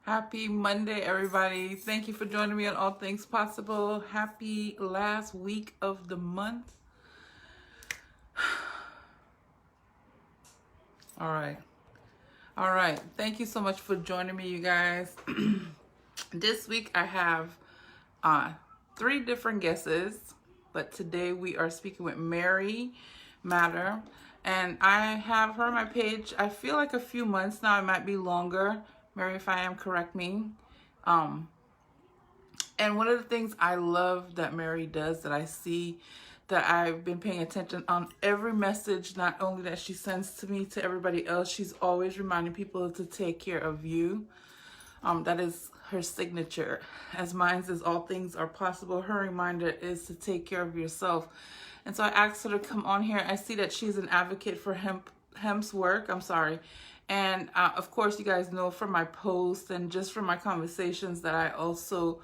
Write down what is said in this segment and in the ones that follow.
Happy Monday, everybody. Thank you for joining me on All Things Possible. Happy last week of the month. All right. All right. Thank you so much for joining me, you guys. This week I have three different guesses, but today we are speaking with Mary Matter. And I have her on my page, I feel like a few months now. It might be longer. Mary, if I am, correct me. And one of the things I love that Mary does, that I see, that I've been paying attention on every message, not only that she sends to me, to everybody else, she's always reminding people to take care of you. That is her signature. As mine is all things are possible, her reminder is to take care of yourself. And so I asked her to come on here. I see that she's an advocate for HempWorx. And of course, you guys know from my posts and just from my conversations that I also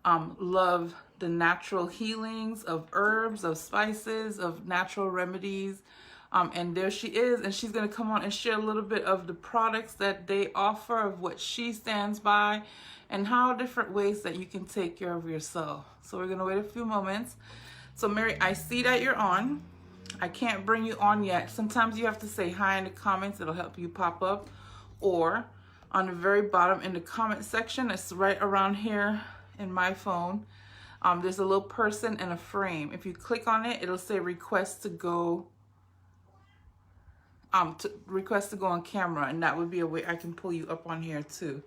love the natural healings of herbs, of spices, of natural remedies. And there she is, and she's going to come on and share a little bit of the products that they offer, of what she stands by, and how different ways that you can take care of yourself. So we're going to wait a few moments. So Mary, I see that you're on. I can't bring you on yet. Sometimes you have to say hi in the comments. It'll help you pop up. Or on the very bottom in the comment section, it's right around here in my phone. There's a little person and a frame. If you click on it, it'll say request to go on camera, and that would be a way I can pull you up on here too.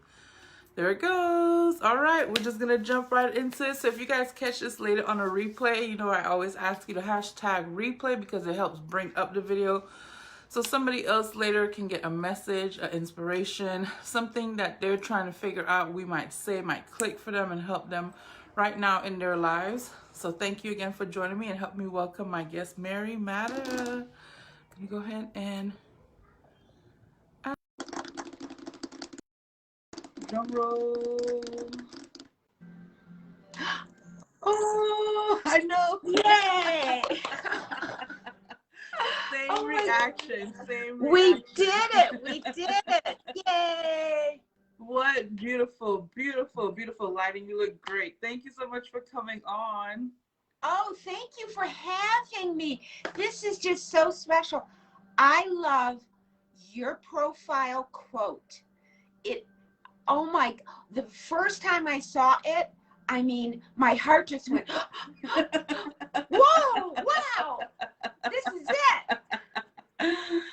There it goes. All right, we're just gonna jump right into it. So if you guys catch this later on a replay, you know I always ask you to hashtag replay because it helps bring up the video, so somebody else later can get a message, an inspiration, something that they're trying to figure out, we might say, might click for them and help them right now in their lives. So thank you again for joining me, and help me welcome my guest, Mary Matter. Can you go ahead and drum roll? Oh, I know. Yay! Same reaction. We did it. We did it. Yay! What beautiful, beautiful, beautiful lighting. You look great. Thank you so much for coming on. Oh, thank you for having me. This is just so special. I love your profile quote. The first time I saw it, I mean, my heart just went, whoa, wow, this is it.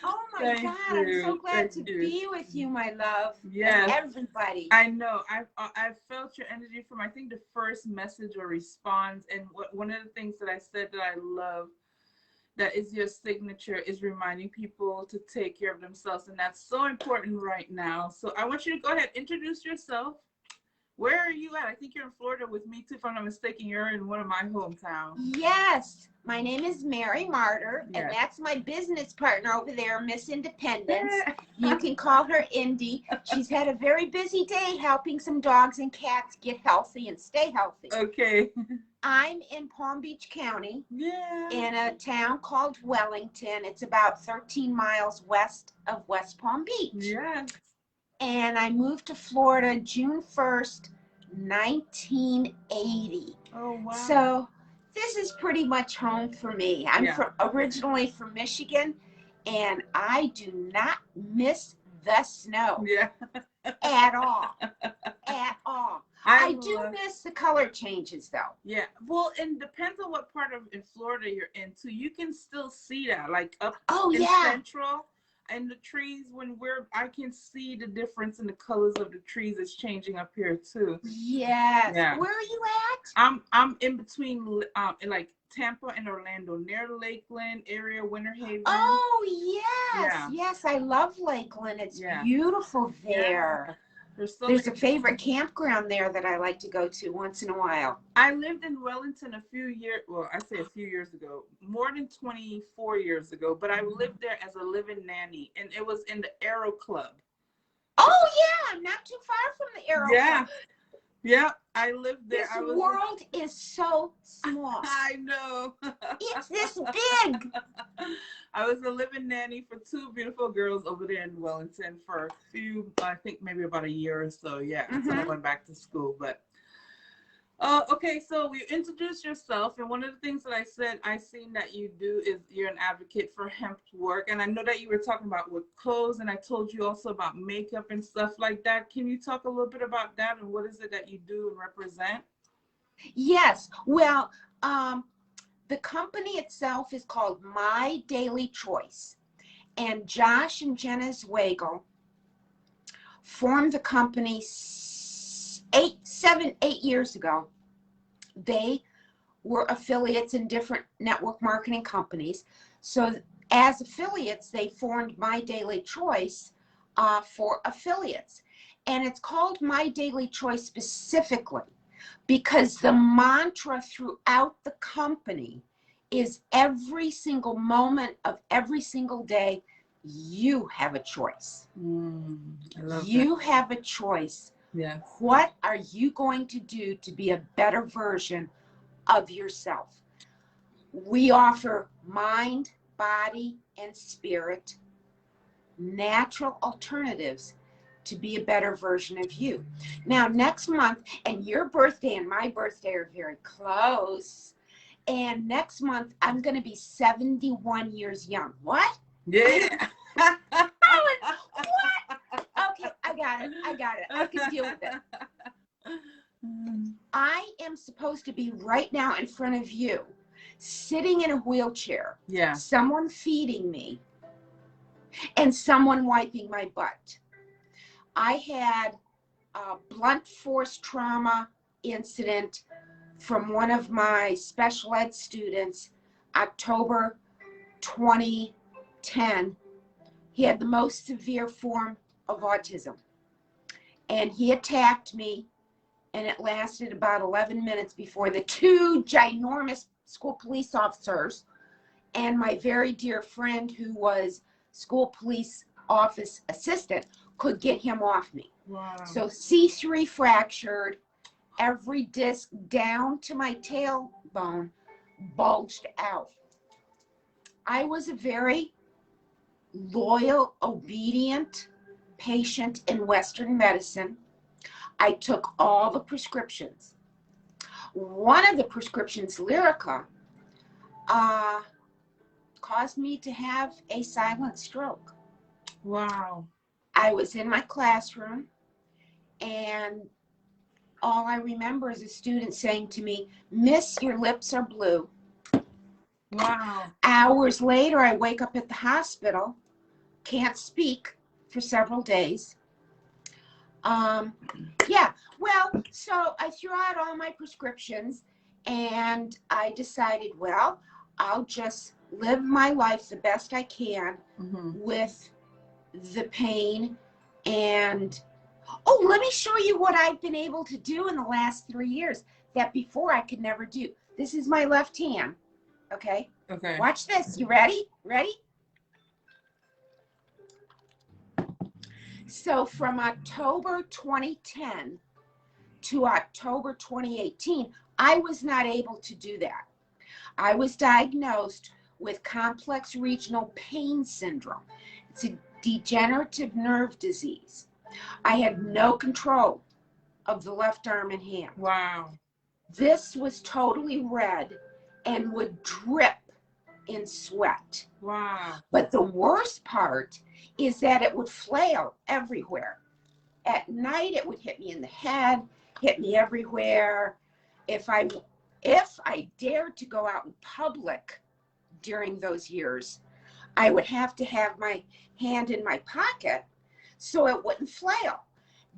Oh my God, I'm so glad to be with you, my love. Yes. And everybody. I know. I've felt your energy from, I think, the first message or response. And one of the things that I said that I love, that is your signature, is reminding people to take care of themselves. And that's so important right now. So I want you to go ahead, introduce yourself. Where are you at? I think you're in Florida with me too, if I'm not mistaken. You're in one of my hometowns. Yes. My name is Mary Martyr, Yes. and that's my business partner over there, Miss Independence. You can call her Indy. She's had a very busy day helping some dogs and cats get healthy and stay healthy. Okay. I'm in Palm Beach County, Yeah. in a town called Wellington. It's about 13 miles west of West Palm Beach. Yes. And I moved to Florida June 1st, 1980. Oh, wow. So this is pretty much home for me. I'm originally from Michigan, and I do not miss the snow at all. At all. I do miss the color changes, though. Yeah. Well, and depends on what part of in Florida you're in, too. You can still see that, like up in Central. And the trees, I can see the difference in the colors of the trees is changing up here too. Yes. Yeah. Where are you at? I'm in between, like Tampa and Orlando, near Lakeland area, Winter Haven. Oh yes, yes, I love Lakeland. It's beautiful there. Yeah. There's a favorite campground there that I like to go to once in a while. I lived in Wellington a few years ago, more than 24 years ago, but I lived there as a living nanny, and it was in the Aero Club. Oh yeah, not too far from the Aero Club. Yeah, I lived there. This world is so small. I know. It's this big. I was a living nanny for 2 beautiful girls over there in Wellington for a few, I think maybe about a year or so. Yeah, until I went back to school. But okay, so you introduced yourself, and one of the things that I seen that you do is you're an advocate for HempWorx, and I know that you were talking about with clothes, and I told you also about makeup and stuff like that. Can you talk a little bit about that, and what is it that you do and represent? Yes, well, the company itself is called My Daily Choice, and Josh and Jenna Zweigel formed the company 8 years ago. They were affiliates in different network marketing companies. So as affiliates, they formed My Daily Choice for affiliates. And it's called My Daily Choice specifically because the mantra throughout the company is every single moment of every single day, you have a choice. I love you that. have a choice. Yes. What are you going to do to be a better version of yourself? We offer mind, body, and spirit natural alternatives to be a better version of you. Now, next month, and your birthday and my birthday are very close, and next month, I'm going to be 71 years young. What? Yeah. What? Okay, I got it. I can deal with it. I am supposed to be right now in front of you, sitting in a wheelchair. Yeah. Someone feeding me, and someone wiping my butt. I had a blunt force trauma incident from one of my special ed students, October 2010. He had the most severe form of autism. And he attacked me, and it lasted about 11 minutes before the 2 ginormous school police officers and my very dear friend who was school police office assistant could get him off me. Wow. So C3 fractured, every disc down to my tailbone bulged out. I was a very loyal, obedient patient in Western medicine. I took all the prescriptions. One of the prescriptions, Lyrica, caused me to have a silent stroke. Wow. I was in my classroom, and all I remember is a student saying to me, "Miss, your lips are blue." Wow. Hours later, I wake up at the hospital, can't speak for several days. Yeah, well, so I threw out all my prescriptions, and I decided, well, I'll just live my life the best I can with the pain. And oh, let me show you what I've been able to do in the last 3 years that before I could never do. This is my left hand. Okay. Watch this. You ready? So from October 2010 to October 2018, I was not able to do that. I was diagnosed with complex regional pain syndrome. It's a degenerative nerve disease. I had no control of the left arm and hand. Wow. This was totally red and would drip in sweat. Wow. But the worst part is that it would flail everywhere. At night, it would hit me in the head, hit me everywhere. If I dared to go out in public during those years, I would have to have my hand in my pocket so it wouldn't flail.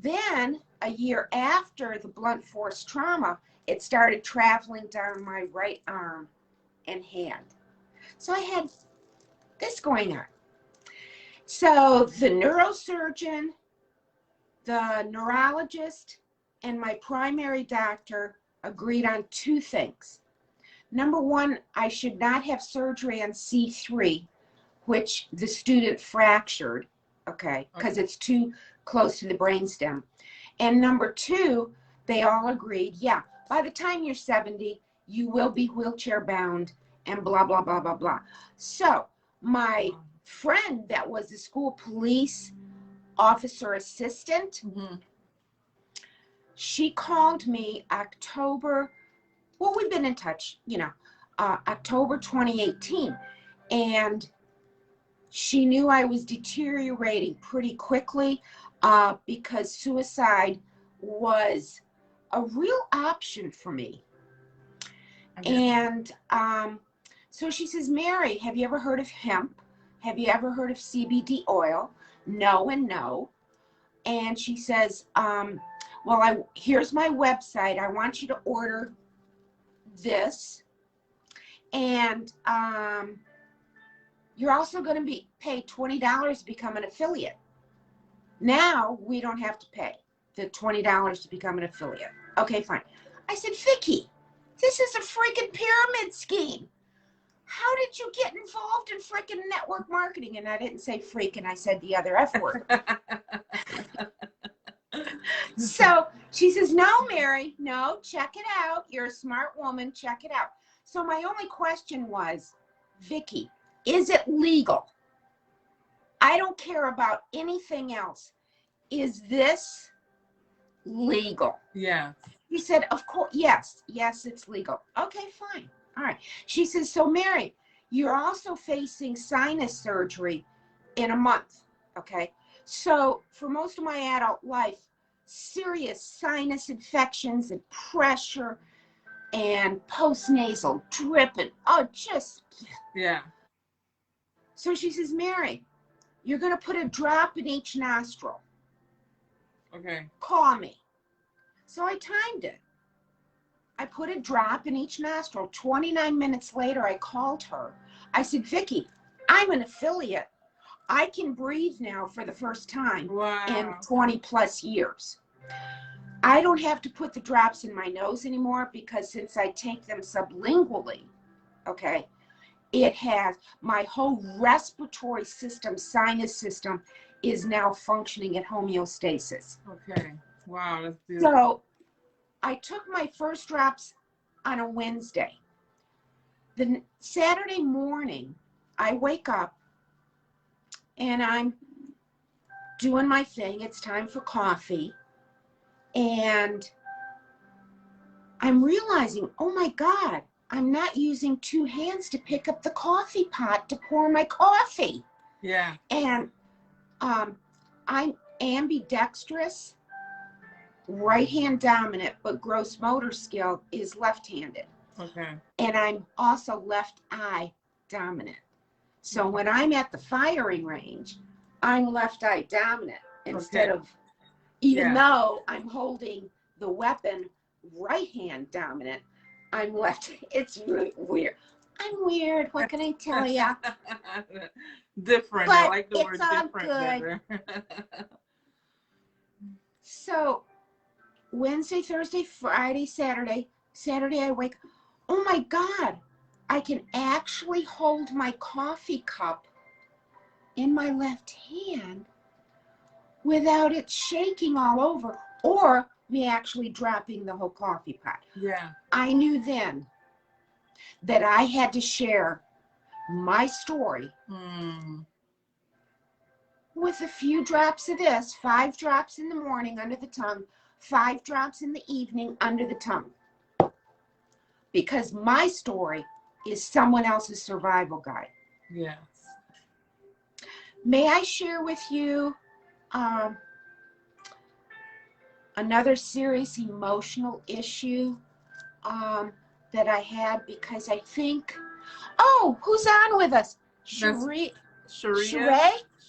Then, a year after the blunt force trauma, it started traveling down my right arm and hand. So I had this going on. So the neurosurgeon, the neurologist, and my primary doctor agreed on 2 things. Number 1, I should not have surgery on C3, which the student fractured, okay, because it's too close to the brainstem. And number 2, They all agreed, yeah, by the time you're 70, you will be wheelchair bound and blah, blah, blah, blah, blah. So my friend that was the school police officer assistant, she called me October, well, we've been in touch, you know, October 2018. And she knew I was deteriorating pretty quickly because suicide was a real option for me. And so she says, Mary, have you ever heard of hemp? Have you ever heard of CBD oil? No and no. And she says, well, here's my website. I want you to order this. And you're also going to be paid $20 to become an affiliate. Now we don't have to pay the $20 to become an affiliate. Okay, fine. I said, Vicki, this is a freaking pyramid scheme. How did you get involved in freaking network marketing? And I didn't say freaking, I said the other F word. So she says, no, Mary, no, check it out. You're a smart woman. Check it out. So my only question was, Vicki, is it legal? I don't care about anything else. Is this legal? Yeah. He said, of course, yes, it's legal. Okay, fine. All right. She says, so Mary, you're also facing sinus surgery in a month. Okay. So for most of my adult life, serious sinus infections and pressure and postnasal dripping. Oh, just. Yeah. So she says, Mary, you're going to put a drop in each nostril. Okay. Call me. So I timed it. I put a drop in each nostril. 29 minutes later, I called her. I said, Vicki, I'm an affiliate. I can breathe now for the first time in 20 plus years. I don't have to put the drops in my nose anymore because since I take them sublingually, okay, it has my whole respiratory system, sinus system is now functioning at homeostasis. Okay. Wow, that's beautiful. So I took my first drops on a Wednesday. The Saturday morning, I wake up and I'm doing my thing. It's time for coffee. And I'm realizing, oh my God, I'm not using two hands to pick up the coffee pot to pour my coffee. Yeah. And I'm ambidextrous, right hand dominant, but gross motor skill is left-handed. Okay. And I'm also left eye dominant. So when I'm at the firing range, I'm left eye dominant instead of, even though I'm holding the weapon right hand dominant, I'm left. It's really weird. I'm weird. What can I tell you? Different. But I like the word different better. So Wednesday, Thursday, Friday, Saturday. Saturday I wake up. Oh my God. I can actually hold my coffee cup in my left hand without it shaking all over or me actually dropping the whole coffee pot. Yeah. I knew then that I had to share my story with a few drops of this, 5 drops in the morning under the tongue, 5 drops in the evening under the tongue. Because my story is someone else's survival guide. Yes. May I share with you another serious emotional issue that I had because I think, oh, who's on with us? Sheree. Sharia.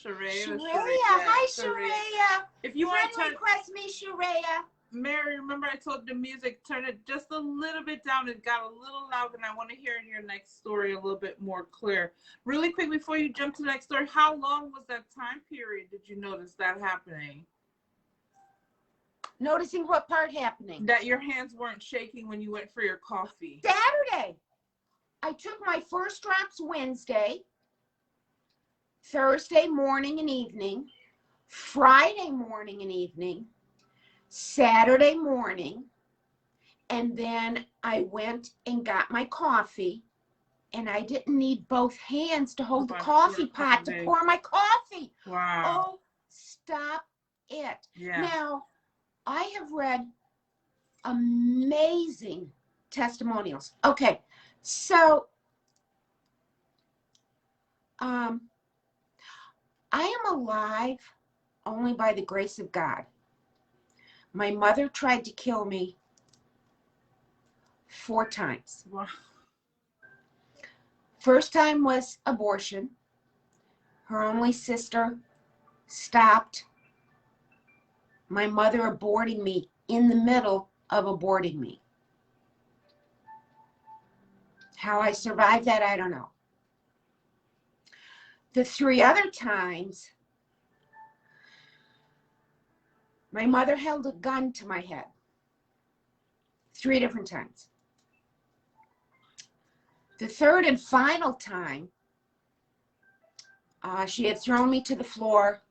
Hi, Sharia. If you want to friend request me, Sharia. Mary, remember I told you the music, turn it just a little bit down. It got a little loud, and I want to hear your next story a little bit more clear. Really quick, before you jump to the next story, how long was that time period did you notice that happening? Noticing what part happening? That your hands weren't shaking when you went for your coffee. Saturday. I took my first drops Wednesday, Thursday morning and evening, Friday morning and evening, Saturday morning, and then I went and got my coffee, and I didn't need both hands to hold the coffee pot to pour my coffee. Wow. Oh, stop it. Yeah. Now, I have read amazing testimonials. Okay, so I am alive only by the grace of God. My mother tried to kill me 4 times. Wow. First time was abortion. Her only sister stopped my mother aborting me in the middle of aborting me. How I survived that, I don't know. The 3 other times, my mother held a gun to my head. 3 different times. The 3rd and final time, she had thrown me to the floor,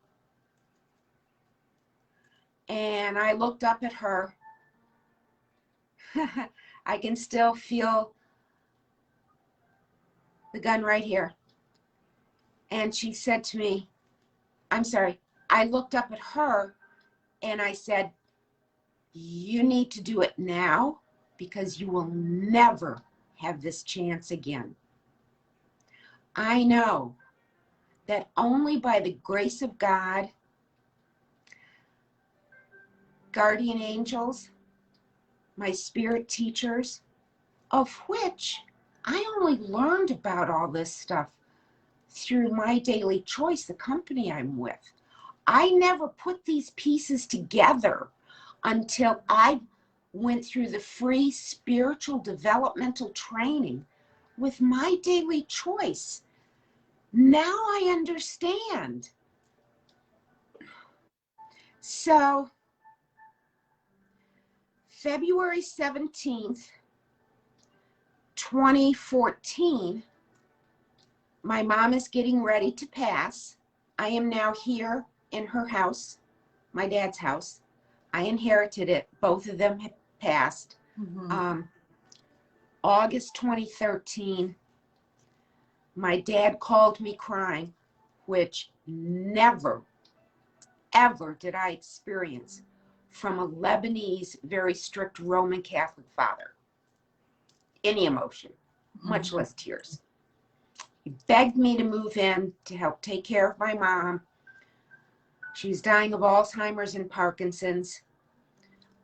and I looked up at her. I can still feel the gun right here. And she said to me, I'm sorry, I looked up at her and I said, you need to do it now because you will never have this chance again. I know that only by the grace of God, guardian angels, my spirit teachers, of which I only learned about all this stuff through My Daily Choice, the company I'm with. I never put these pieces together until I went through the free spiritual developmental training with My Daily Choice. Now I understand. So, February 17th, 2014, my mom is getting ready to pass. I am now here in her house, my dad's house. I inherited it. Both of them had passed. Mm-hmm. August 2013, my dad called me crying, which never, ever did I experience from a Lebanese, very strict Roman Catholic father. Any emotion, much less tears. He begged me to move in to help take care of my mom. She's dying of Alzheimer's and Parkinson's.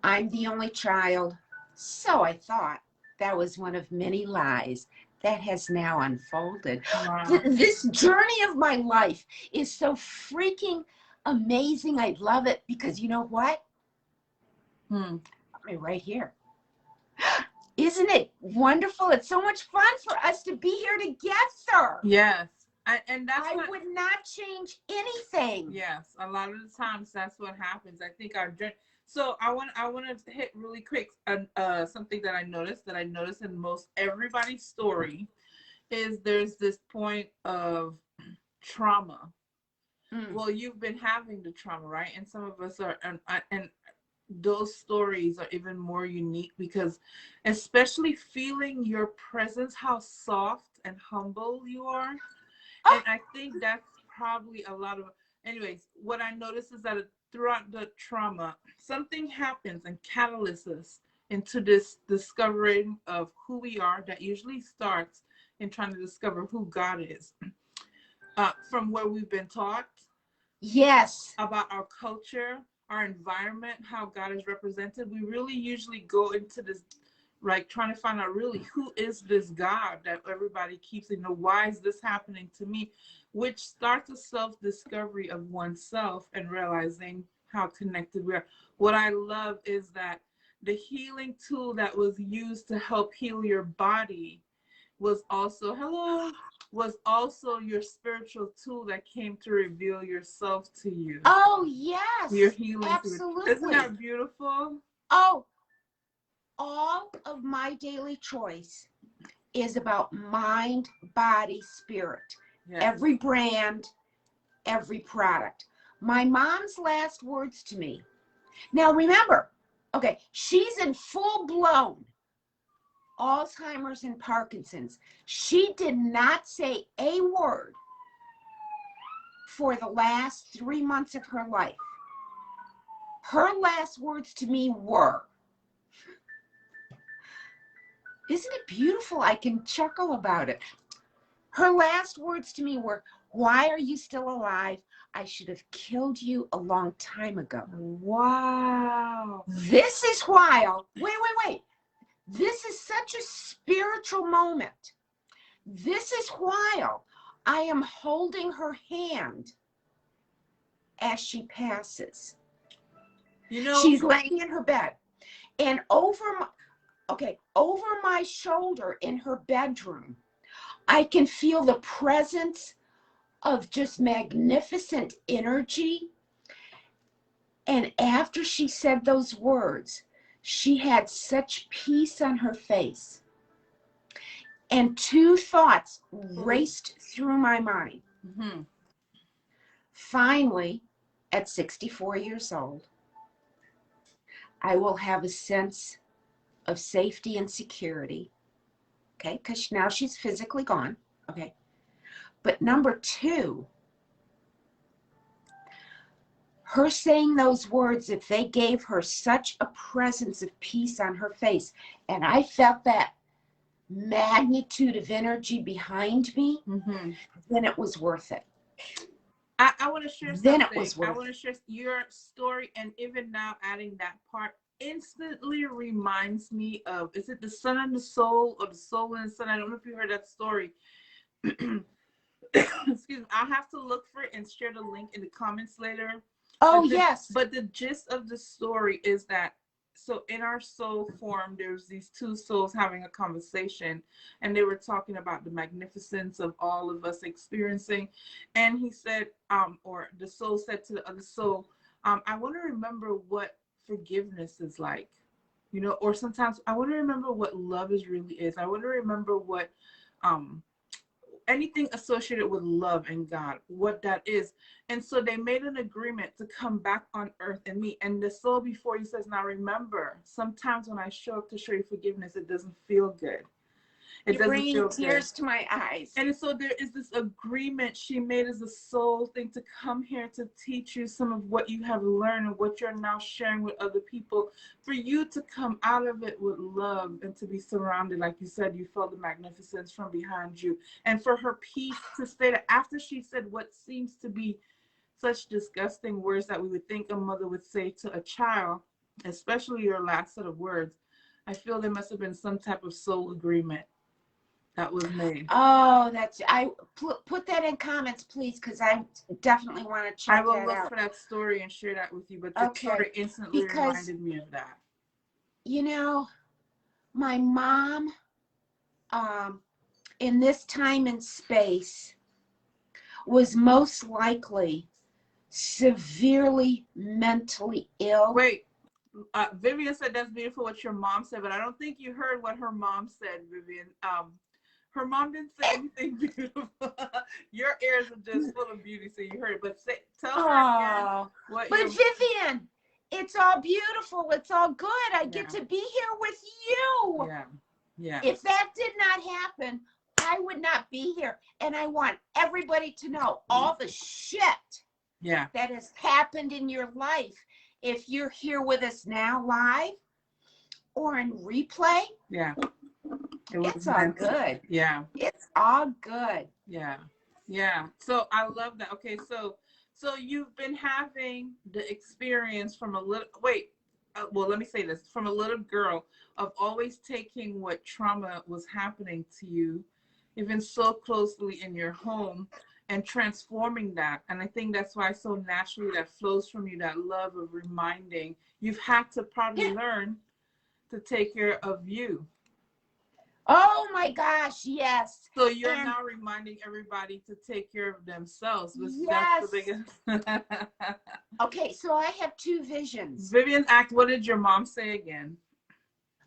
I'm the only child, so I thought. That was one of many lies that has now unfolded. Wow. This journey of my life is so freaking amazing. I love it because you know what? Right here. Isn't it wonderful? It's so much fun for us to be here together. Yes. I would not change anything. Yes, a lot of the times that's what happens. I think our journey. So I want to hit really quick something that I noticed in most everybody's story is there's this point of trauma. Well, you've been having the trauma, right? And some of us are, and those stories are even more unique because especially feeling your presence, how soft and humble you are. And I think that's probably a lot of, anyways, what I noticed is that throughout the trauma, something happens and catalysts us into this discovering of who we are that usually starts in trying to discover who God is. From where we've been taught. Yes. About our culture, our environment, how God is represented. We really usually go into this, like trying to find out really who is this God that everybody keeps, why is this happening to me? Which starts a self-discovery of oneself and realizing how connected we are. What I love is that the healing tool that was used to help heal your body was also your spiritual tool that came to reveal yourself to you. Oh, yes. Your healing. Absolutely. Isn't that beautiful? Oh, all of My Daily Choice is about mind, body, spirit. Yes. Every brand, every product. My mom's last words to me, Now remember, okay, she's in full-blown Alzheimer's and Parkinson's. She did not say a word for the last 3 months of her life. Her last words to me were, isn't it beautiful? I can chuckle about it. Her last words to me were, why are you still alive? I should have killed you a long time ago. Wow. This is why, wait. This is such a spiritual moment. This is why I am holding her hand as she passes. You know, she's laying in her bed, and over my shoulder in her bedroom, I can feel the presence of just magnificent energy. And after she said those words, she had such peace on her face. And 2 thoughts raced through my mind. Mm-hmm. Finally, at 64 years old, I will have a sense of safety and security, okay? Because now she's physically gone, okay? But number 2, her saying those words, if they gave her such a presence of peace on her face, and I felt that magnitude of energy behind me, Mm-hmm. then it was worth it. I want to share something. Then it was worth it. I want to share your story, and even now adding that part instantly reminds me of, is it the Sun and the Soul, or the Soul and the Sun? I don't know if you heard that story. Excuse me. I'll have to look for it and share the link in the comments later. Oh, yes. But the gist of the story is that, so in our soul form, there's these 2 souls having a conversation, and they were talking about the magnificence of all of us experiencing. And he said, or the soul said to the other soul, I want to remember what forgiveness is like, you know, or sometimes I want to remember what love really is. I want to remember what, anything associated with love and God, what that is. And so they made an agreement to come back on earth and meet. And the soul before you says, now remember, sometimes when I show up to show you forgiveness, it doesn't feel good. You're bringing tears to my eyes. And so there is this agreement she made as a soul thing to come here to teach you some of what you have learned and what you're now sharing with other people, for you to come out of it with love and to be surrounded. Like you said, you felt the magnificence from behind you. And for her peace to stay there after she said what seems to be such disgusting words that we would think a mother would say to a child, especially your last set of words. I feel there must have been some type of soul agreement that was made. Oh, I put that in comments, please, because I definitely want to check that out. I will look for that story and share that with you, but the story instantly reminded me of that. You know, my mom, in this time and space, was most likely severely mentally ill. Wait, Vivian said that's beautiful what your mom said, but I don't think you heard what her mom said, Vivian. Her mom didn't say anything beautiful. Your ears are just full of beauty, so you heard it. But tell her again what. But Vivian, it's all beautiful. It's all good. I get to be here with you. Yeah, yeah. If that did not happen, I would not be here. And I want everybody to know all the shit that has happened in your life. If you're here with us now live or in replay, it's all good. Yeah. It's all good. Yeah. Yeah. So I love that. Okay. So you've been having the experience from a little, let me say this, from a little girl of always taking what trauma was happening to you, even so closely in your home, and transforming that. And I think that's why so naturally that flows from you, that love of reminding. You've had to probably learn to take care of you. Oh my gosh, yes. So you're now reminding everybody to take care of themselves. Yes. That's the biggest. Okay, so I have 2 visions. Vivian, what did your mom say again?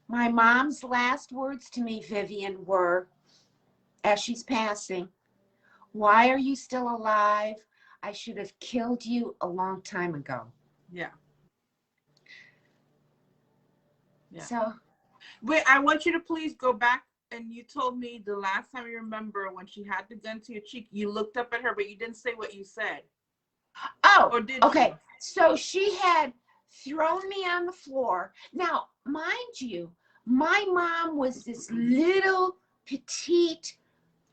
My mom's last words to me, Vivian, were, as she's passing, why are you still alive? I should have killed you a long time ago. Yeah. Yeah. So. Wait, I want you to please go back. And you told me the last time you remember when she had the gun to your cheek, you looked up at her, but you didn't say what you said. Oh, or did okay. You? So she had thrown me on the floor. Now, mind you, my mom was this little, petite,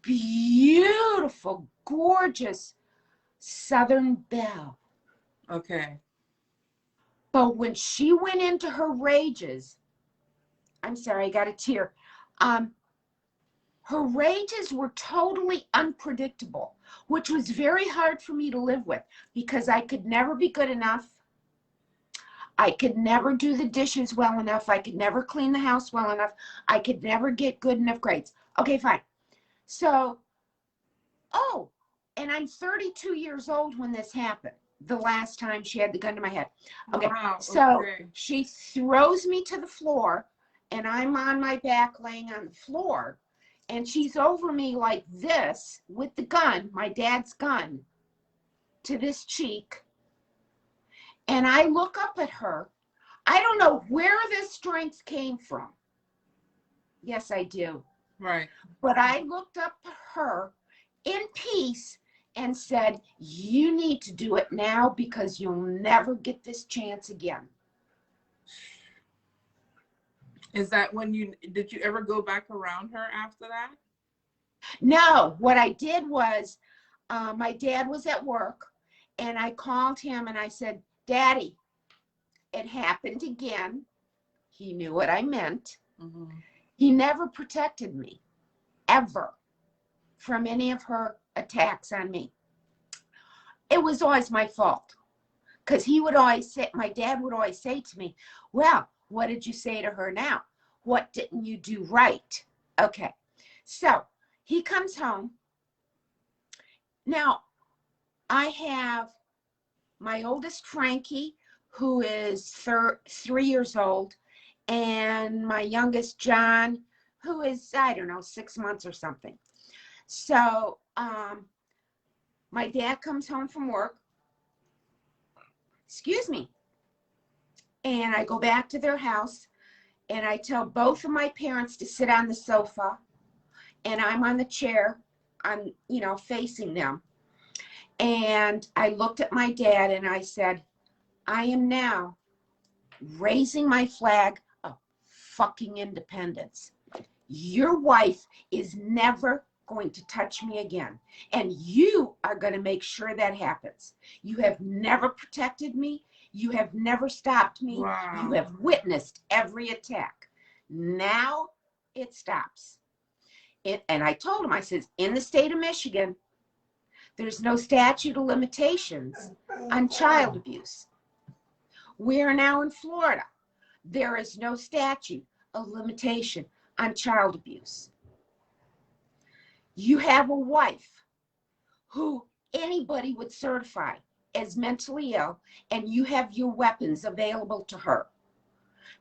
beautiful, gorgeous Southern belle. Okay. But when she went into her rages, I'm sorry, I got a tear. Her rages were totally unpredictable, which was very hard for me to live with because I could never be good enough. I could never do the dishes well enough. I could never clean the house well enough. I could never get good enough grades. Okay, fine. So, oh, and I'm 32 years old when this happened. The last time she had the gun to my head. Okay, wow, so okay. she throws me to the floor, and I'm on my back laying on the floor, and she's over me like this with the gun, my dad's gun, to this cheek. And I look up at her. I don't know where this strength came from. Yes, I do. Right. But I looked up at her in peace and said, you need to do it now because you'll never get this chance again. Is that when did you ever go back around her after that? No, what I did was my dad was at work and I called him and I said, Daddy, it happened again. He knew what I meant. Mm-hmm. He never protected me, ever, from any of her attacks on me. It was always my fault because he would always say, my dad would always say to me, well, what did you say to her now? What didn't you do right? Okay, so he comes home. Now, I have my oldest Frankie, who is 3 years old, and my youngest John, who is, I don't know, 6 months or something. So my dad comes home from work, excuse me, and I go back to their house and I tell both of my parents to sit on the sofa and I'm on the chair, I'm, facing them. And I looked at my dad and I said, I am now raising my flag of fucking independence. Your wife is never going to touch me again. And you are going to make sure that happens. You have never protected me. You have never stopped me. Wow. You have witnessed every attack. Now it stops. And I told him, I says, in the state of Michigan, there's no statute of limitations on child abuse. We are now in Florida. There is no statute of limitation on child abuse. You have a wife who anybody would certify as mentally ill, and you have your weapons available to her.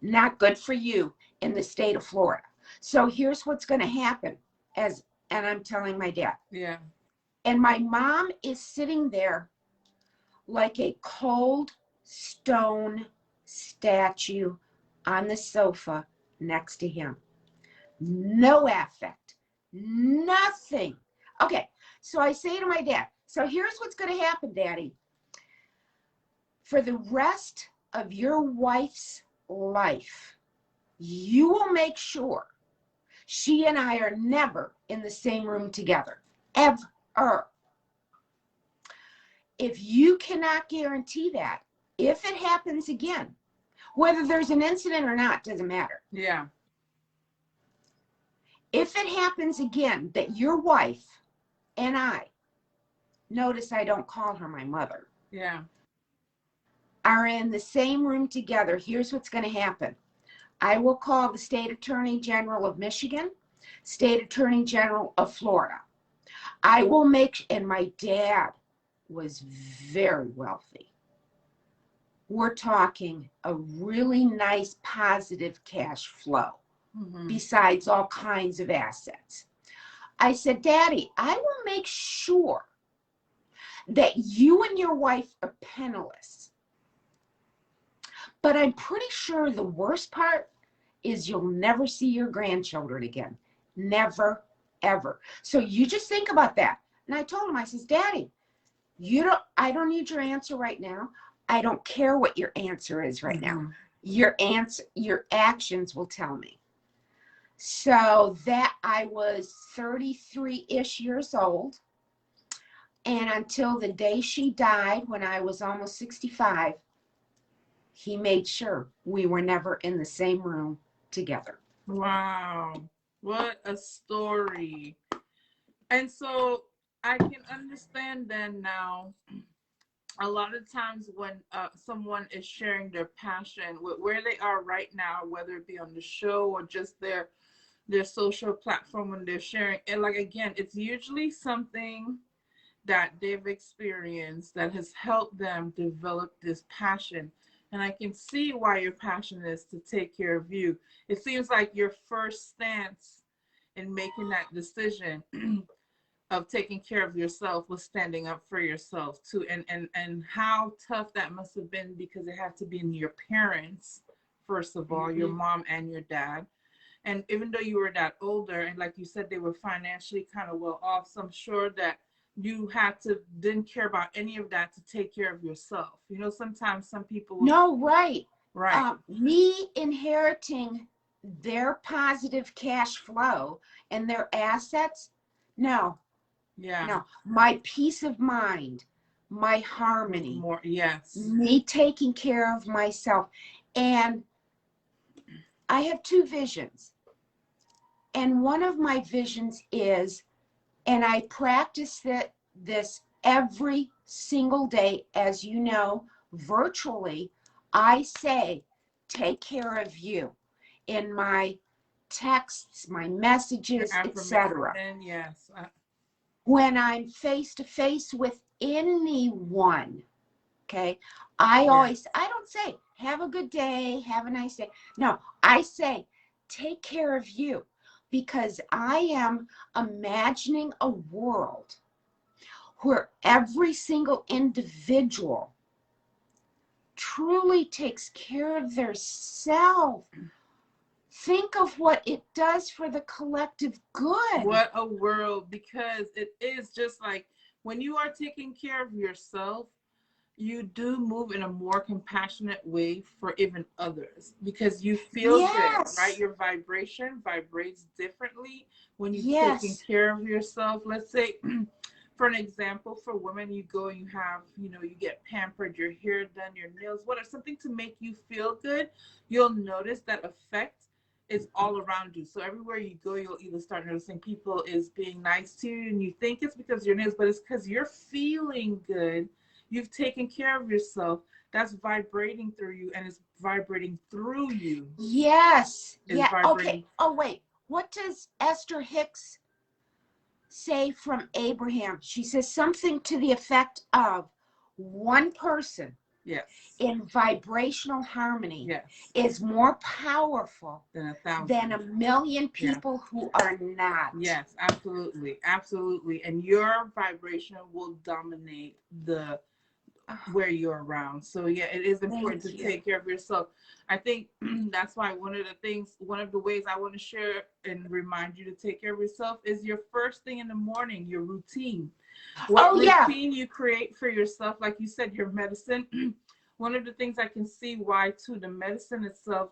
Not good for you in the state of Florida. So here's what's going to happen, and I'm telling my dad. Yeah. And my mom is sitting there like a cold stone statue on the sofa next to him. No affect, nothing. Okay, so I say to my dad, so here's what's going to happen, Daddy. For the rest of your wife's life, you will make sure she and I are never in the same room together, ever. If you cannot guarantee that, if it happens again, whether there's an incident or not, doesn't matter. Yeah. If it happens again that your wife and I, notice I don't call her my mother. Yeah. Are in the same room together, here's what's going to happen. I will call the State Attorney General of Michigan, State Attorney General of Florida. I will and my dad was very wealthy. We're talking a really nice positive cash flow, besides all kinds of assets. I said, Daddy, I will make sure that you and your wife are penniless. But I'm pretty sure the worst part is you'll never see your grandchildren again. Never, ever. So you just think about that. And I told him, I says, Daddy, I don't need your answer right now. I don't care what your answer is right now. Your actions will tell me. So that I was 33-ish years old. And until the day she died, when I was almost 65, he made sure we were never in the same room together. Wow. What a story. And so I can understand then now, a lot of times when someone is sharing their passion, where they are right now, whether it be on the show or just their social platform when they're sharing, and like, again, it's usually something that they've experienced that has helped them develop this passion. And I can see why your passion is to take care of you. It seems like your first stance in making that decision of taking care of yourself was standing up for yourself too. And how tough that must have been, because it had to be in your parents, first of all, your mom and your dad. And even though you were that older, and like you said, they were financially kind of well off, so I'm sure that you didn't care about any of that to take care of yourself. You know, sometimes some people will, No, right. Right. Me inheriting their positive cash flow and their assets, no. Yeah. No. My peace of mind, my harmony. More, yes. Me taking care of myself. And I have two visions. And one of my visions is, and I practice this every single day, as you know, virtually, I say, take care of you in my texts, my messages, etc. Yes. When I'm face to face with anyone, okay, I don't say, have a good day, have a nice day. No, I say, take care of you, because I am imagining a world where every single individual truly takes care of their self. Think of what it does for the collective good. What a world, because it is just like when you are taking care of yourself, you do move in a more compassionate way for even others, because you feel good, right? Your vibration vibrates differently when you're taking care of yourself. Let's say, for an example, for women, you go and you have, you get pampered, your hair done, your nails, whatever, something to make you feel good. You'll notice that effect is all around you. So everywhere you go, you'll either start noticing people is being nice to you, and you think it's because your nails, but it's because you're feeling good. You've taken care of yourself. That's vibrating through you, and it's vibrating through you. Yes. Yeah. Okay. Oh, wait. What does Esther Hicks say from Abraham? She says something to the effect of, one person in vibrational harmony is more powerful than a million people who are not. Yes, absolutely. Absolutely. And your vibration will dominate where you're around. So yeah, it is important to take care of yourself. I think that's why one of the ways I want to share and remind you to take care of yourself is your first thing in the morning, your routine. What routine you create for yourself, like you said, your medicine. One of the things I can see why too, the medicine itself,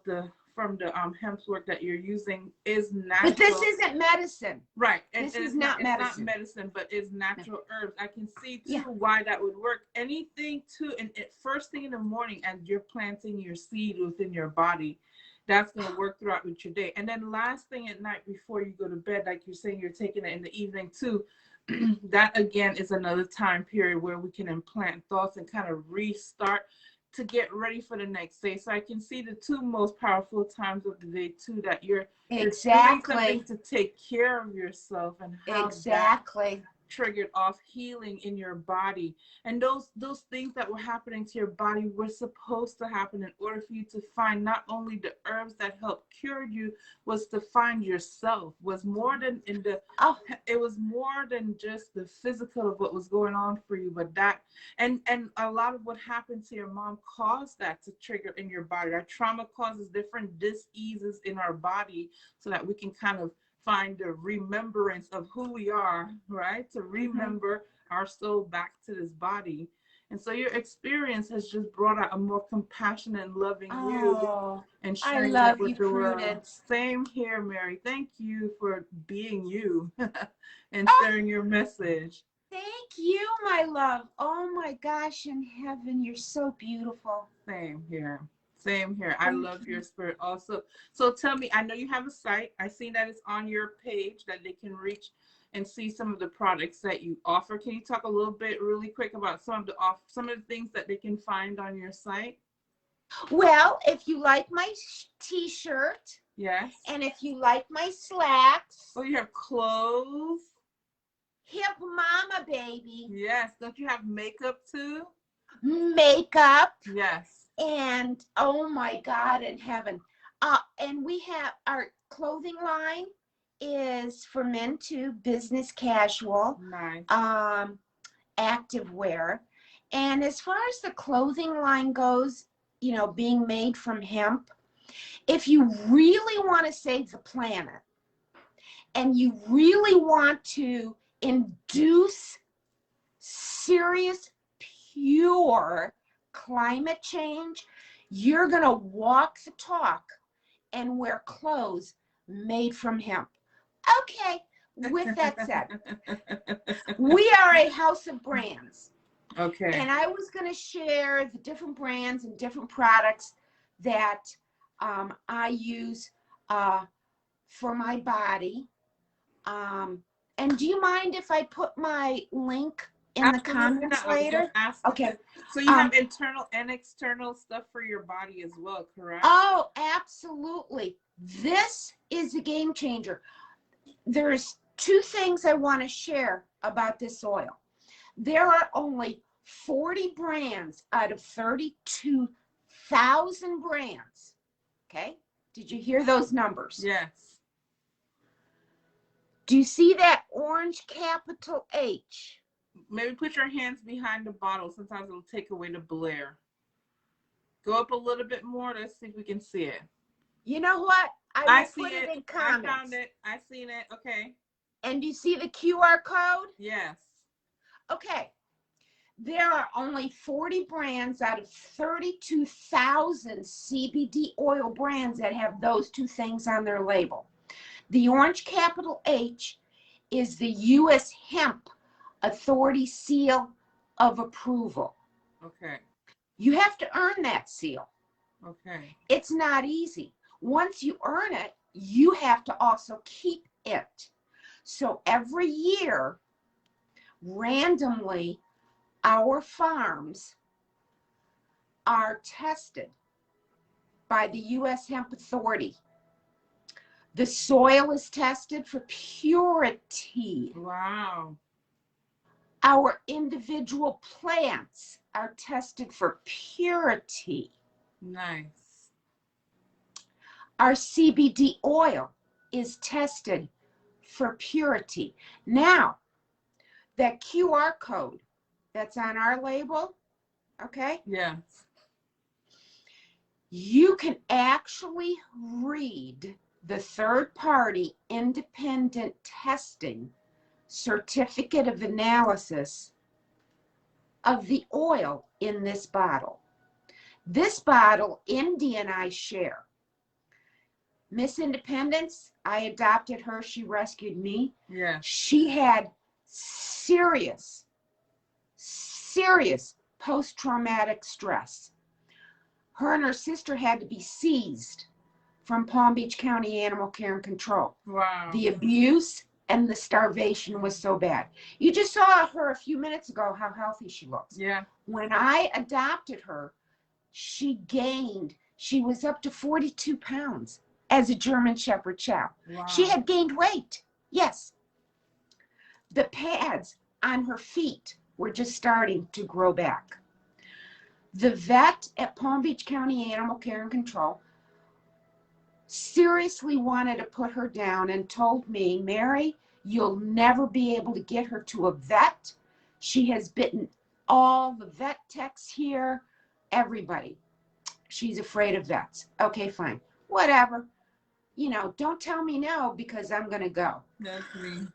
from the HempWorx that you're using is natural. But this isn't medicine. Right. This is not medicine. It's not medicine, but it's natural herbs. I can see too why that would work. Anything too, and first thing in the morning as you're planting your seed within your body, that's going to work throughout with your day. And then last thing at night before you go to bed, like you're saying, you're taking it in the evening too. That again is another time period where we can implant thoughts and kind of restart to get ready for the next day. So I can see the two most powerful times of the day too, that you're doing something to take care of yourself, and how that triggered off healing in your body. And those things that were happening to your body were supposed to happen in order for you to find not only the herbs that helped cure you, was to find yourself, was more than it was more than just the physical of what was going on for you, but that and a lot of what happened to your mom caused that to trigger in your body. Our trauma causes different dis-eases in our body so that we can kind of find the remembrance of who we are, right? To remember our soul back to this body. And so your experience has just brought out a more compassionate and loving you and sharing that with the world. Same here, Mary. Thank you for being you and sharing your message. Thank you, my love. Oh my gosh, in heaven, you're so beautiful. Same here. Same here. I love your spirit also. So tell me, I know you have a site. I see that it's on your page that they can reach and see some of the products that you offer. Can you talk a little bit really quick about some of the things that they can find on your site? Well, if you like my t-shirt. Yes. And if you like my slacks. Oh, you have clothes. Hip mama, baby. Yes. Don't you have makeup too? Makeup. Yes. And oh my God in heaven. And we have our clothing line is for men too, business casual. Nice. Active wear. And as far as the clothing line goes, you know, being made from hemp, if you really want to save the planet and you really want to induce serious, pure climate change, you're going to walk the talk and wear clothes made from hemp. Okay, with that said, we are a house of brands. Okay. And I was going to share the different brands and different products that I use for my body. And do you mind if I put my link in the comments later? Okay. So you have internal and external stuff for your body as well, correct? Oh, absolutely. This is a game changer. There's two things I want to share about this oil. There are only 40 brands out of 32,000 brands. Okay? Did you hear those numbers? Yes. Do you see that orange capital H? Maybe put your hands behind the bottle. Sometimes it'll take away the glare. Go up a little bit more. Let's see if we can see it. You know what? I see put it in comments. I found it. I seen it. Okay. And do you see the QR code? Yes. Okay. There are only 40 brands out of 32,000 CBD oil brands that have those two things on their label. The orange capital H is the U.S. Hemp Authority seal of approval. Okay. You have to earn that seal. Okay. It's not easy. Once you earn it, you have to also keep it. So every year, randomly, our farms are tested by the U.S. Hemp Authority. The soil is tested for purity. Wow. Our individual plants are tested for purity. Nice. Our CBD oil is tested for purity. Now, that QR code that's on our label, okay? Yes. You can actually read the third-party independent testing certificate of analysis of the oil in this bottle. This bottle, Indy and I share. Miss Independence, I adopted her. She rescued me. Yeah. She had serious post-traumatic stress. Her and her sister had to be seized from Palm Beach County Animal Care and Control. Wow. The abuse and the starvation was so bad. You just saw her a few minutes ago, how healthy she looks. Yeah. When I adopted her, she was up to 42 pounds as a German Shepherd Chow. Wow. She had gained weight. Yes. The pads on her feet were just starting to grow back. The vet at Palm Beach County Animal Care and Control seriously wanted to put her down and told me, Mary, you'll never be able to get her to a vet. She has bitten all the vet techs here, everybody. She's afraid of vets. Okay, fine. Whatever. You know, don't tell me no because I'm going to go. That's me.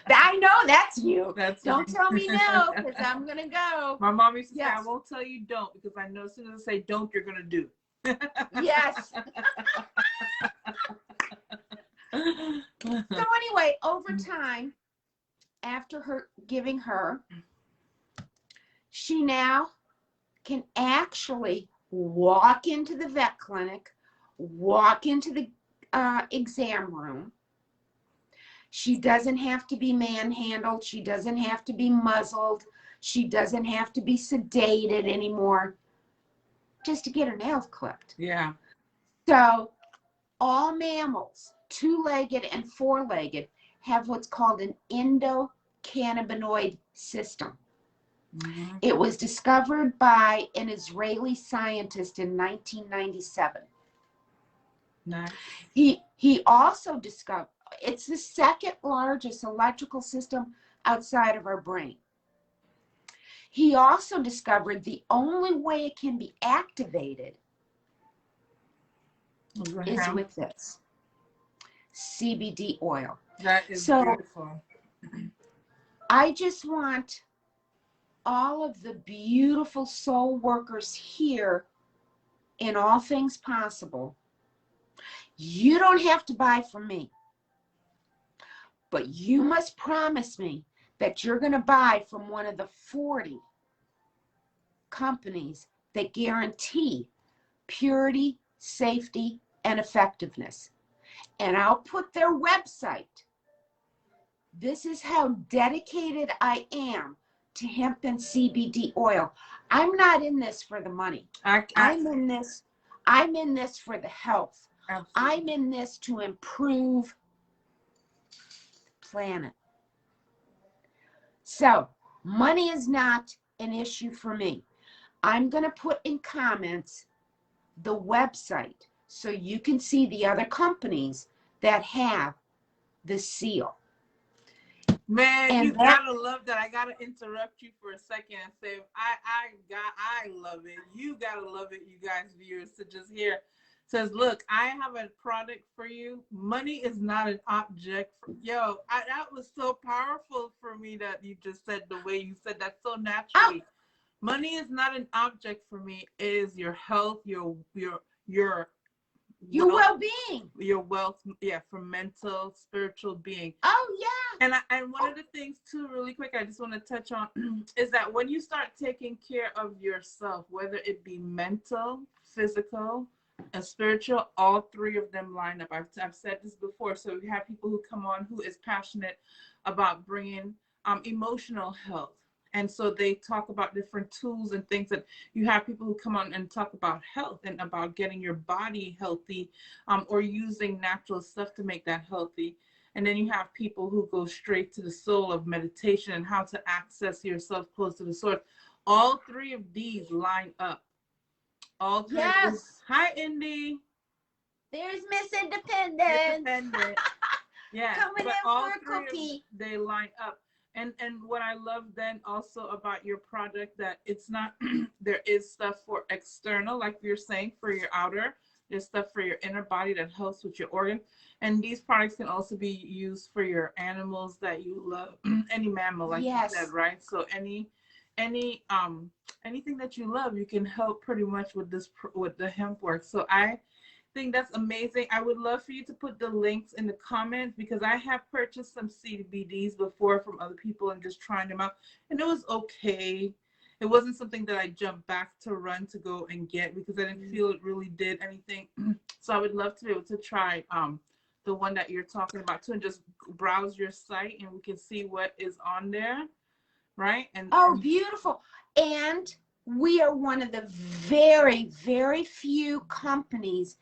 I know that's you. That's don't me. Tell me no because I'm going to go. My mom used to say, Yes. I won't tell you don't because I know as soon as I say don't, you're going to do. Yes. So anyway, over time, after her giving her, she now can actually walk into the vet clinic, walk into the exam room. She doesn't have to be manhandled. She doesn't have to be muzzled. She doesn't have to be sedated anymore just to get her nails clipped. Yeah. So all mammals, two-legged and four-legged, have what's called an endocannabinoid system. Mm-hmm. It was discovered by an Israeli scientist in 1997. Nice. He also discovered, it's the second largest electrical system outside of our brain. He also discovered the only way it can be activated is with this CBD oil. That is so beautiful. I just want all of the beautiful soul workers here in All Things Possible. You don't have to buy from me, but you must promise me that you're going to buy from one of the 40 companies that guarantee purity, safety, and effectiveness. And I'll put their website. This is how dedicated I am to hemp and CBD oil. I'm not in this for the money. I'm in this for the health. Absolutely. I'm in this to improve the planet. So money is not an issue for me. I'm going to put in comments the website so you can see the other companies that have the seal. Man, and you gotta love that. I gotta interrupt you for a second and say, I love it. You gotta love it, you guys, viewers, to just hear. Says, look, I have a product for you. Money is not an object. That was so powerful for me that you just said the way you said that so naturally. Oh. Money is not an object for me. It is your health, your well-being, your wealth, for mental, spiritual being. Oh yeah. And one of the things too, really quick, I just want to touch on is that when you start taking care of yourself, whether it be mental, physical, and spiritual, all three of them line up. I've said this before. So we have people who come on who is passionate about bringing emotional health. And so they talk about different tools and things that you have people who come on and talk about health and about getting your body healthy, or using natural stuff to make that healthy. And then you have people who go straight to the soul of meditation and how to access yourself close to the source. All three of these line up. All three. Yes. Hi, Indy. There's Miss Independent. Yeah. Coming in all for a cookie. They line up. And what I love then also about your product, that it's not, there is stuff for external, like you're saying, for your outer. There's stuff for your inner body that helps with your organ. And these products can also be used for your animals that you love, any mammal, like you said, right? So anything that you love, you can help pretty much with the HempWorx. So I think that's amazing. I would love for you to put the links in the comments, because I have purchased some CBDs before from other people and just trying them out, and it was okay. It wasn't something that I jumped back to run to go and get because I didn't feel it really did anything. So I would love to be able to try the one that you're talking about too, and just browse your site and we can see what is on there, right? And beautiful. And we are one of the very, very few companies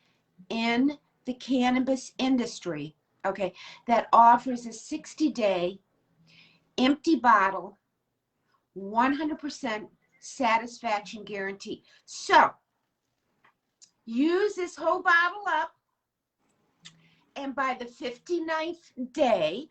in the cannabis industry, okay, that offers a 60-day empty bottle, 100% satisfaction guarantee. So use this whole bottle up, and by the 59th day,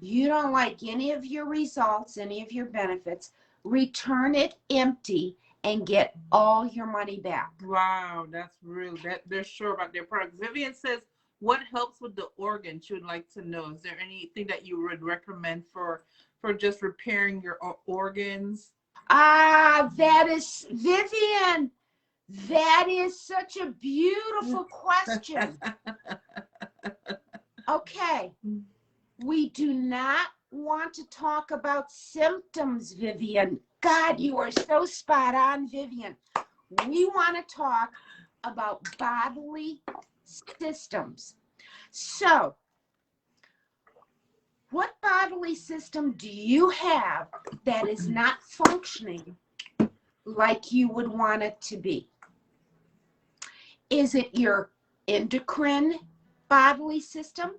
you don't like any of your results, any of your benefits, return it empty and get all your money back. Wow, that's real. That they're sure about their products. Vivian says, what helps with the organs? She would like to know. Is there anything that you would recommend for just repairing your organs? That is, Vivian, that is such a beautiful question. Okay. We do not want to talk about symptoms, Vivian. God, you are so spot on, Vivian. We want to talk about bodily systems. So, what bodily system do you have that is not functioning like you would want it to be? Is it your endocrine bodily system?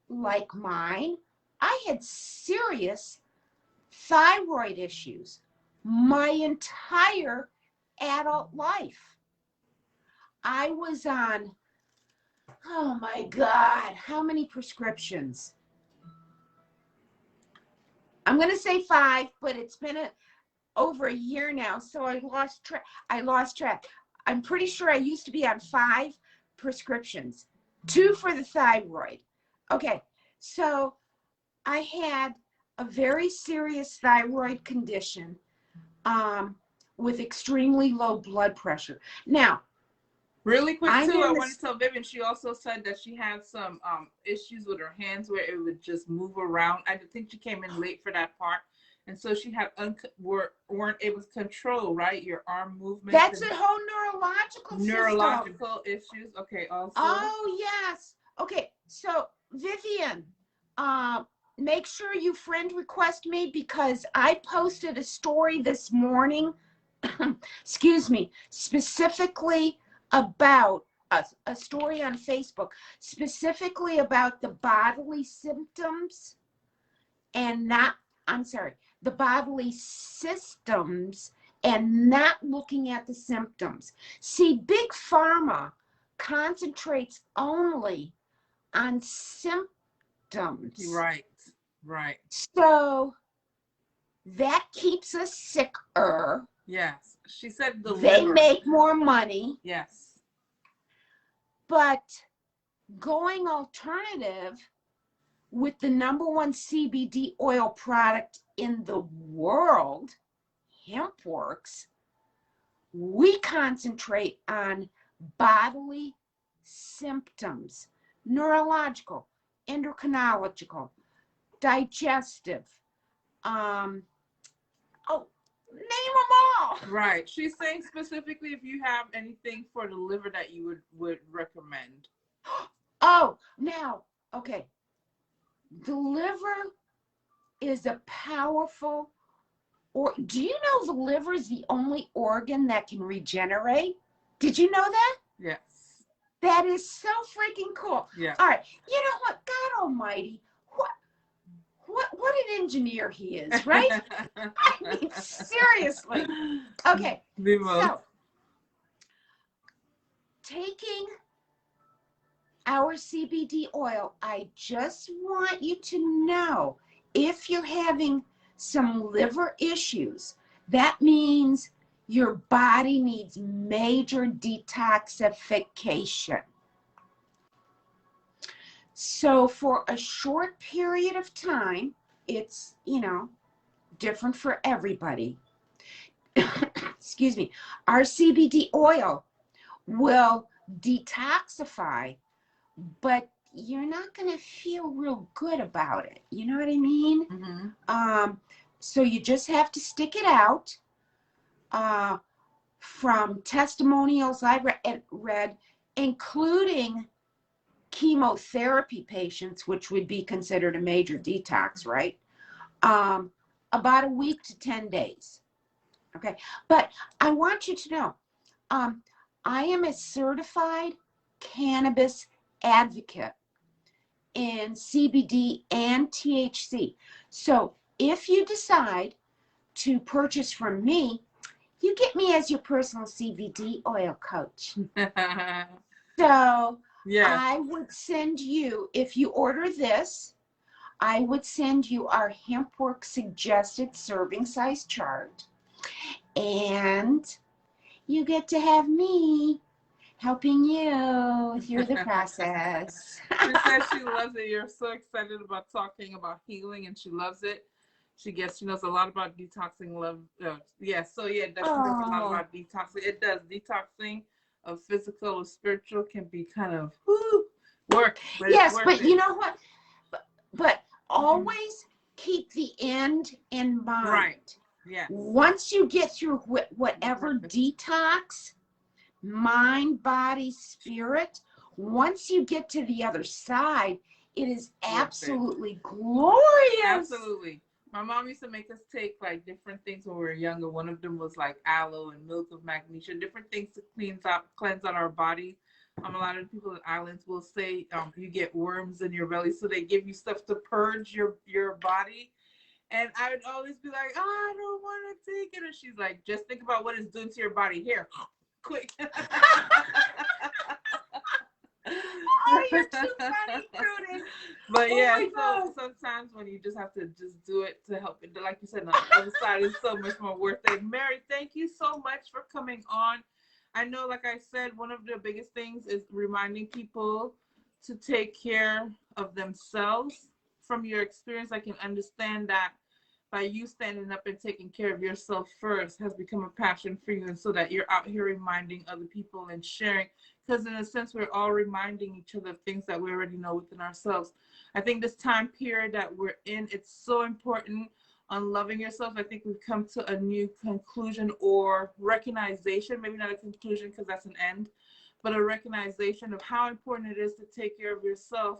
Like mine, I had serious thyroid issues my entire adult life. I was on, oh my God, how many prescriptions? I'm going to say 5, but it's been over a year now, so I lost track. I'm pretty sure I used to be on 5 prescriptions, 2 for the thyroid. Okay, so I had a very serious thyroid condition with extremely low blood pressure. Now, really quick too, I want to tell Vivian, she also said that she had some issues with her hands where it would just move around. I think she came in late for that part. And so she had weren't able to control, right, your arm movement. That's a whole neurological issues. Okay, also. Oh yes. Okay, so Vivian, make sure you friend request me, because I posted a story this morning. Excuse me, specifically about a story on Facebook, specifically about the bodily symptoms and not. I'm sorry. The bodily systems and not looking at the symptoms. See, Big Pharma concentrates only on symptoms. Right, right. So that keeps us sicker. Yes. She said the they liver. Make more money. Yes. But going alternative with the #1 CBD oil product in the world, HempWorx, we concentrate on bodily symptoms, neurological, endocrinological, digestive, name them all. Right. She's saying specifically if you have anything for the liver that you would recommend. Oh, now, okay. The liver is a powerful, or do you know the liver is the only organ that can regenerate? Did you know that? Yes. That is so freaking cool. Yeah. All right. You know what? God almighty. What an engineer he is, right? I mean, seriously. Okay. So, taking our CBD oil, I just want you to know, if you're having some liver issues, that means your body needs major detoxification. So for a short period of time, it's, different for everybody. Excuse me. Our CBD oil will detoxify, but you're not going to feel real good about it. You know what I mean? Mm-hmm. So you just have to stick it out. From testimonials I read, including chemotherapy patients, which would be considered a major detox, right? About a week to 10 days. Okay. But I want you to know, I am a certified cannabis advocate. in CBD and THC. So if you decide to purchase from me, you get me as your personal CBD oil coach. So yeah. I would send you, if you order this, I would send you our HempWorx suggested serving size chart. And you get to have me helping you through the process. She says she loves it. You're so excited about talking about healing, and she loves it. She knows a lot about detoxing. So yeah, it definitely knows a lot about detoxing. It does. Detoxing of physical or spiritual can be kind of work. But yes, but you know what? But always keep the end in mind. Right. Yeah. Once you get through whatever detox, mind, body, spirit, once you get to the other side, it is absolutely glorious. Absolutely. My mom used to make us take like different things when we were younger. One of them was like aloe and milk of magnesia, different things to cleanse out our body. A lot of people in islands will say you get worms in your belly, so they give you stuff to purge your body. And I would always be like, I don't want to take it. And she's like, just think about what it's doing to your body. Here, quick. Oh, you're too funny, Prudence. But yeah, so sometimes when you just have to just do it to help it, like you said, on the other side is so much more worth it. Mary, thank you so much for coming on. I know, like I said, one of the biggest things is reminding people to take care of themselves. From your experience, I can understand that by you standing up and taking care of yourself first has become a passion for you, and so that you're out here reminding other people and sharing, because in a sense we're all reminding each other of things that we already know within ourselves. I think this time period that we're in, it's so important on loving yourself. I think we've come to a new conclusion or recognition, maybe not a conclusion because that's an end, but a recognition of how important it is to take care of yourself.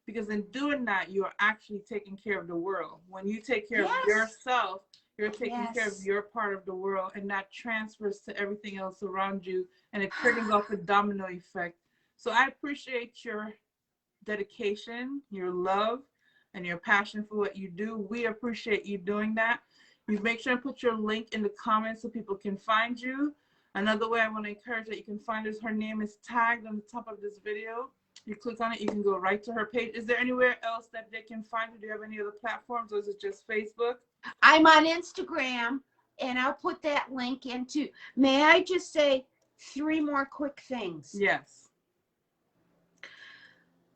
Because in doing that, you are actually taking care of the world. When you take care of yourself, you're taking care of your part of the world, and that transfers to everything else around you, and it triggers off a domino effect. So I appreciate your dedication, your love, and your passion for what you do. We appreciate you doing that. You make sure and put your link in the comments so people can find you. Another way I want to encourage that you can find us, her name is tagged on the top of this video. You click on it, you can go right to her page. Is there anywhere else that they can find you? Do you have any other platforms, or is it just Facebook? I'm on Instagram, and I'll put that link into. May I just say 3 more quick things? Yes.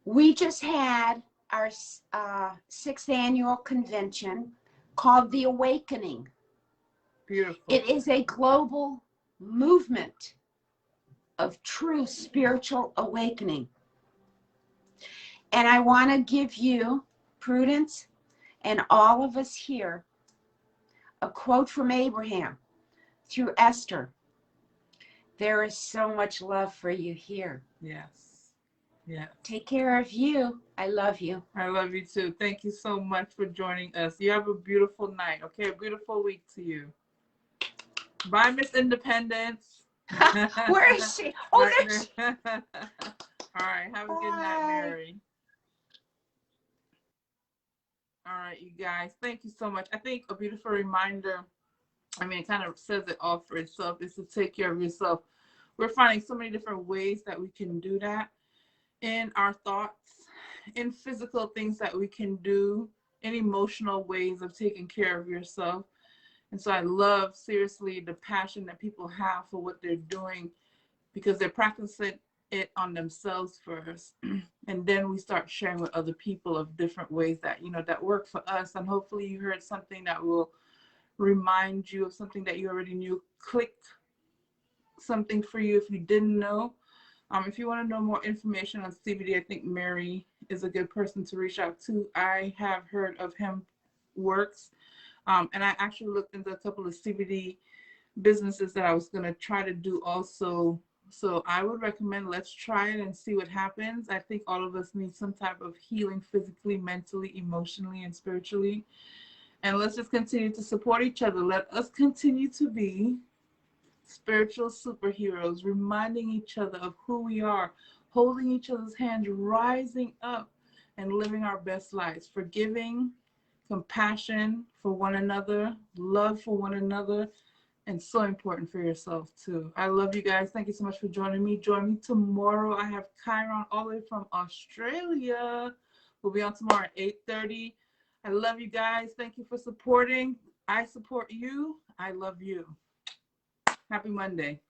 We just had our 6th annual convention called The Awakening. Beautiful. It is a global movement of true spiritual awakening. And I want to give you, Prudence, and all of us here, a quote from Abraham through Esther. There is so much love for you here. Yes. Yeah. Take care of you. I love you. I love you too. Thank you so much for joining us. You have a beautiful night. Okay, a beautiful week to you. Bye, Miss Independence. Where is she? Oh, there she. All right. Have a good night, Mary. All right, you guys. Thank you so much. I think a beautiful reminder, it kind of says it all for itself, is to take care of yourself. We're finding so many different ways that we can do that in our thoughts, in physical things that we can do, in emotional ways of taking care of yourself. And so I love, seriously, the passion that people have for what they're doing, because they're practicing it on themselves first. And then we start sharing with other people of different ways that, that work for us. And hopefully you heard something that will remind you of something that you already knew, click something for you if you didn't know. If you want to know more information on CBD, I think Mary is a good person to reach out to. I have heard of HempWorx, and I actually looked into a couple of CBD businesses that I was going to try to do also. So I would recommend, let's try it and see what happens. I think all of us need some type of healing physically, mentally, emotionally, and spiritually. And let's just continue to support each other. Let us continue to be spiritual superheroes, reminding each other of who we are, holding each other's hands, rising up, and living our best lives. Forgiving, compassion for one another, love for one another, and so important for yourself too. I love you guys. Thank you so much for joining me. Join me tomorrow. I have Chiron all the way from Australia. We'll be on tomorrow at 8:30. I love you guys. Thank you for supporting. I support you. I love you. Happy Monday.